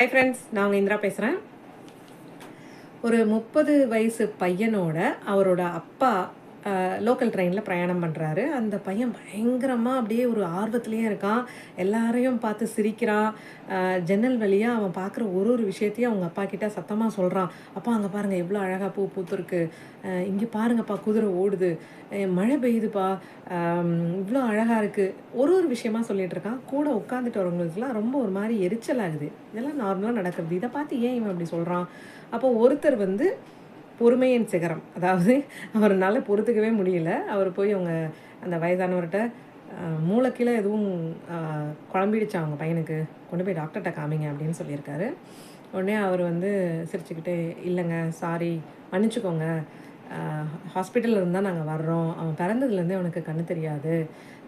Hi friends, நான் உங்கள் இந்திரா பேசுகிறேன். ஒரு 30 வயசு பையனோட அவரோட அப்பா லோக்கல் ட்ரெயினில் பிரயாணம் பண்ணுறாரு. அந்த பையன் பயங்கரமாக அப்படியே ஒரு ஆர்வத்திலேயே இருக்கான். எல்லாரையும் பார்த்து சிரிக்கிறான். ஜன்னல் வழியாக அவன் பார்க்குற ஒரு ஒரு விஷயத்தையும் அவங்க அப்பா கிட்ட சத்தமாக சொல்கிறான். அப்பா அங்கே பாருங்கள் எவ்வளோ அழகாக பூ பூத்துருக்கு, இங்கே பாருங்கப்பா குதிரை ஓடுது, மழை பெய்யுதுப்பா, இவ்வளோ அழகாக இருக்குது. ஒரு ஒரு விஷயமா சொல்லிகிட்டு இருக்கான். கூட உட்காந்துட்டு வரவங்களுக்குலாம் ரொம்ப ஒரு மாதிரி எரிச்சலாகுது. இதெல்லாம் நார்மலாக நடக்கிறது. இதை பார்த்து ஏன் இவன் அப்படி சொல்கிறான்? அப்போ ஒருத்தர் பொறுமையின் சிகரம், அதாவது அவர்னால பொறுத்துக்கவே முடியல. அவர் போய் அவங்க அந்த வயதானவர்கிட்ட மூளைக்கீழே எதுவும் குழம்பிடுச்சா அவங்க பையனுக்கு, கொண்டு போய் டாக்டர்கிட்ட காமிங்க அப்படின்னு சொல்லியிருக்காரு. உடனே அவர் சிரிச்சுக்கிட்டே, இல்லைங்க, சாரி, மன்னிச்சுக்கோங்க, ஹாஸ்பிட்டலில் இருந்தால் நாங்கள் வர்றோம். அவன் பிறந்ததுலேருந்தே அவனுக்கு கண்ணு தெரியாது.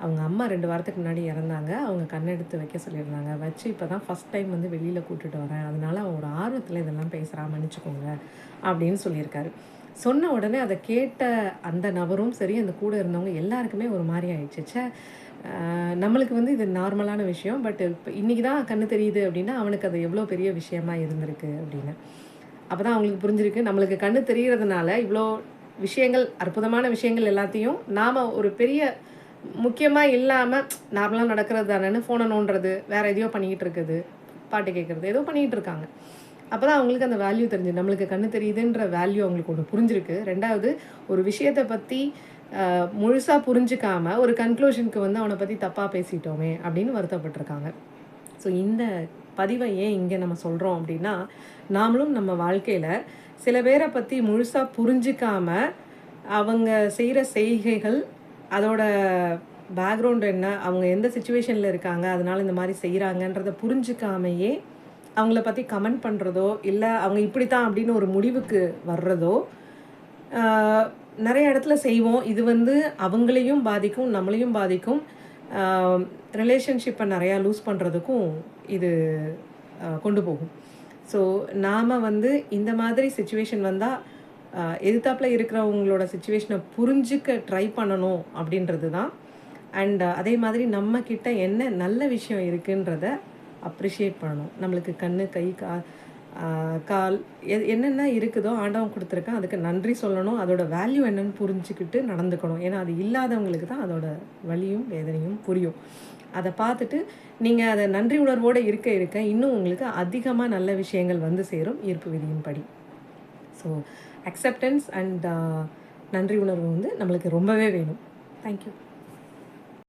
அவங்க அம்மா 2 வாரத்துக்கு முன்னாடி இறந்தாங்க. அவங்க கண்ணெடுத்து வைக்க சொல்லியிருந்தாங்க. வச்சு இப்போ தான் ஃபஸ்ட் டைம் வெளியில் கூட்டிகிட்டு வரேன். அதனால அவன் ஒரு ஆர்வத்தில் இதெல்லாம் பேசுகிறான், மன்னிச்சுக்கோங்க அப்படின்னு சொல்லியிருக்காரு. சொன்ன உடனே அதை கேட்ட அந்த நபரும் சரி, அந்த கூட இருந்தவங்க எல்லாருக்குமே ஒரு மாதிரி ஆயிடுச்சு. நம்மளுக்கு இது நார்மலான விஷயம், பட் இப்போ இன்றைக்கி தான் கண்ணு தெரியுது அப்படின்னா அவனுக்கு அது எவ்வளோ பெரிய விஷயமா இருந்திருக்கு அப்படின்னு. அப்போ தான் அவங்களுக்கு புரிஞ்சிருக்கு, நம்மளுக்கு கண்ணு தெரிகிறதுனால இவ்வளோ விஷயங்கள், அற்புதமான விஷயங்கள் எல்லாத்தையும் நாம் ஒரு பெரிய முக்கியமாக இல்லாமல் நார்மலாக நடக்கிறது தானேன்னு ஃபோனை நோண்டுறது, வேறு எதையோ பண்ணிக்கிட்டு இருக்குது, பாட்டு கேட்குறது, ஏதோ பண்ணிகிட்டு இருக்காங்க. அப்போ தான் அவங்களுக்கு அந்த வேல்யூ தெரிஞ்சு, நம்மளுக்கு கண்ணு தெரியுதுன்ற வேல்யூ அவங்களுக்கு ஒன்று புரிஞ்சிருக்கு. 2வது, ஒரு விஷயத்தை பற்றி முழுசாக புரிஞ்சிக்காமல் ஒரு கன்க்ளூஷனுக்கு அவனை பற்றி தப்பாக பேசிட்டோமே அப்படின்னு வருத்தப்பட்டிருக்காங்க. ஸோ இந்த பதிவை ஏன் இங்கே நம்ம சொல்கிறோம் அப்படின்னா, நாமளும் நம்ம வாழ்க்கையில் சில பேரை பற்றி முழுசாக புரிஞ்சிக்காமல் அவங்க செய்கிற செய்கைகள், அதோட பேக்ரவுண்ட் என்ன, அவங்க எந்த சிச்சுவேஷனில் இருக்காங்க, அதனால் இந்த மாதிரி செய்கிறாங்கன்றதை புரிஞ்சிக்காமையே அவங்கள பற்றி கமெண்ட் பண்ணுறதோ, இல்லை அவங்க இப்படி தான் அப்படின்னு ஒரு முடிவுக்கு வர்றதோ நிறைய இடத்துல செய்வோம். இது அவங்களையும் பாதிக்கும், நம்மளையும் பாதிக்கும். ரிலேஷன்ஷிப்பை நிறையா லூஸ் பண்ணுறதுக்கும் இது கொண்டு போகும். ஸோ நாம் இந்த மாதிரி சிச்சுவேஷன் வந்தால் எதிர்த்தாப்பில் இருக்கிறவங்களோட சிச்சுவேஷனை புரிஞ்சிக்க ட்ரை பண்ணணும் அப்படின்றது தான். அண்ட் அதே மாதிரி நம்மக்கிட்ட என்ன நல்ல விஷயம் இருக்குன்றத அப்ரிஷியேட் பண்ணணும். நம்மளுக்கு கண், கை, கால் என்னென்ன இருக்குதோ ஆண்டவன் கொடுத்துருக்கேன், அதுக்கு நன்றி சொல்லணும். அதோட வேல்யூ என்னன்னு புரிஞ்சுக்கிட்டு நடந்துக்கணும். ஏன்னா அது இல்லாதவங்களுக்கு தான் அதோட வலியும் வேதனையும் புரியும். அதை பார்த்துட்டு நீங்கள் அதை நன்றி உணர்வோடு இருக்க இன்னும் உங்களுக்கு அதிகமாக நல்ல விஷயங்கள் சேரும் ஈர்ப்பு விதியின் படி. ஸோ அக்செப்டன்ஸ் அண்ட் நன்றி உணர்வு நம்மளுக்கு ரொம்பவே வேணும். தேங்க்யூ.